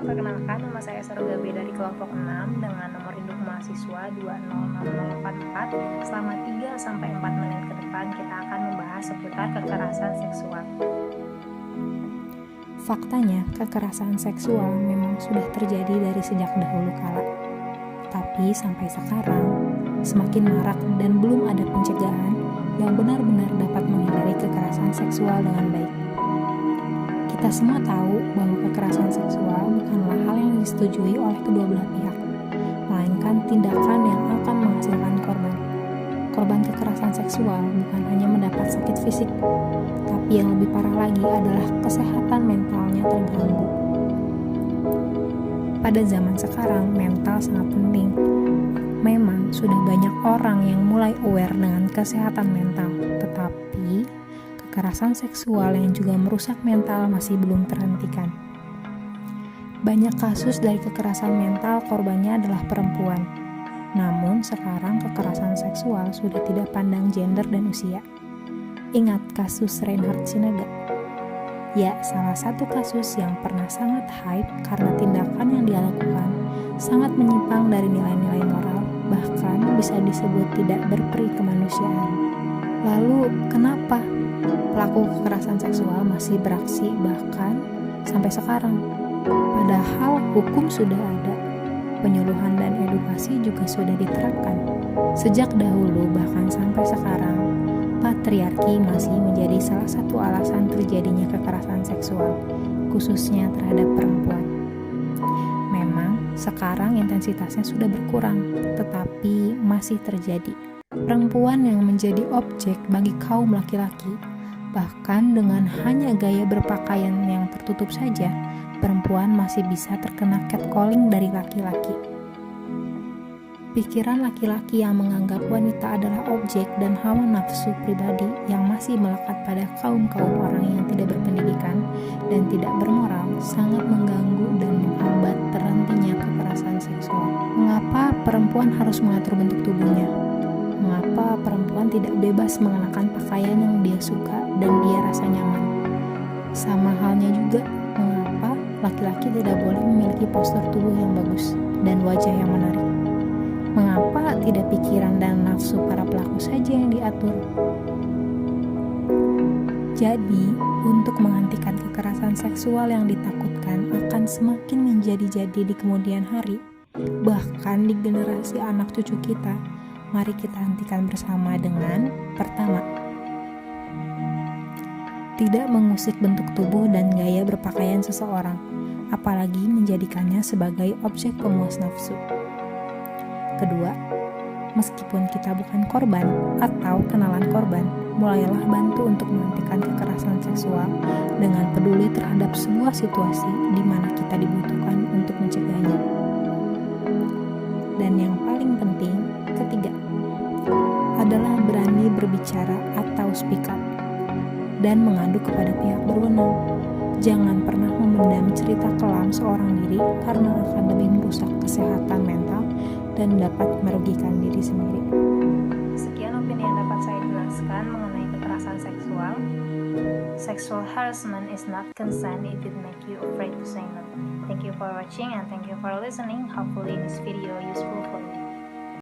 Perkenalkan, nama saya Sarogabe dari kelompok 6 dengan nomor induk mahasiswa 206044. Selama 3-4 menit ke depan kita akan membahas seputar kekerasan seksual. Faktanya, kekerasan seksual memang sudah terjadi dari sejak dahulu kala. Tapi sampai sekarang, semakin marak dan belum ada pencegahan yang benar-benar dapat menghindari kekerasan seksual dengan baik. Kita semua tahu bahwa kekerasan seksual bukanlah hal yang disetujui oleh kedua belah pihak, melainkan tindakan yang akan menghasilkan korban. Korban kekerasan seksual bukan hanya mendapat sakit fisik, tapi yang lebih parah lagi adalah kesehatan mentalnya terganggu. Pada zaman sekarang, mental sangat penting. Memang sudah banyak orang yang mulai aware dengan kesehatan mental, tetapi kekerasan seksual yang juga merusak mental masih belum terhentikan. Banyak kasus dari kekerasan mental korbannya adalah perempuan. Namun sekarang kekerasan seksual sudah tidak pandang gender dan usia. Ingat kasus Reinhard Sinaga? Ya, salah satu kasus yang pernah sangat hype karena tindakan yang dia lakukan sangat menyimpang dari nilai-nilai moral, bahkan bisa disebut tidak berperi kemanusiaan. Lalu, kenapa pelaku kekerasan seksual masih beraksi bahkan sampai sekarang? Padahal hukum sudah ada, penyuluhan dan edukasi juga sudah diterapkan. Sejak dahulu bahkan sampai sekarang, patriarki masih menjadi salah satu alasan terjadinya kekerasan seksual, khususnya terhadap perempuan. Memang sekarang intensitasnya sudah berkurang, tetapi masih terjadi. Perempuan yang menjadi objek bagi kaum laki-laki, bahkan dengan hanya gaya berpakaian yang tertutup saja, perempuan masih bisa terkena catcalling dari laki-laki. Pikiran laki-laki yang menganggap wanita adalah objek dan hawa nafsu pribadi yang masih melekat pada kaum-kaum orang yang tidak berpendidikan dan tidak bermoral sangat mengganggu dan menghambat terhentinya kekerasan seksual. Mengapa perempuan harus mengatur bentuk tubuhnya? Mengapa perempuan tidak bebas mengenakan pakaian yang dia suka dan dia rasa nyaman? Sama halnya juga, mengapa laki-laki tidak boleh memiliki postur tubuh yang bagus dan wajah yang menarik? Mengapa tidak pikiran dan nafsu para pelaku saja yang diatur? Jadi, untuk menghentikan kekerasan seksual yang ditakutkan akan semakin menjadi-jadi di kemudian hari, bahkan di generasi anak cucu kita, mari kita hentikan bersama dengan pertama, tidak mengusik bentuk tubuh dan gaya berpakaian seseorang, apalagi menjadikannya sebagai objek pemuas nafsu. Kedua, meskipun kita bukan korban atau kenalan korban, mulailah bantu untuk menghentikan kekerasan seksual dengan peduli terhadap sebuah situasi di mana kita dibutuhkan untuk mencegahnya. Dan yang paling penting, ketiga, adalah berani berbicara atau speak up dan mengadu kepada pihak berwenang. Jangan pernah memendam cerita kelam seorang diri karena akan lebih merusak kesehatan mental dan dapat merugikan diri sendiri. Sekian opini yang dapat saya jelaskan mengenai kekerasan seksual. Sexual harassment is not consent if it make you afraid to say no. Thank you for watching and thank you for listening. Hopefully this video useful for you.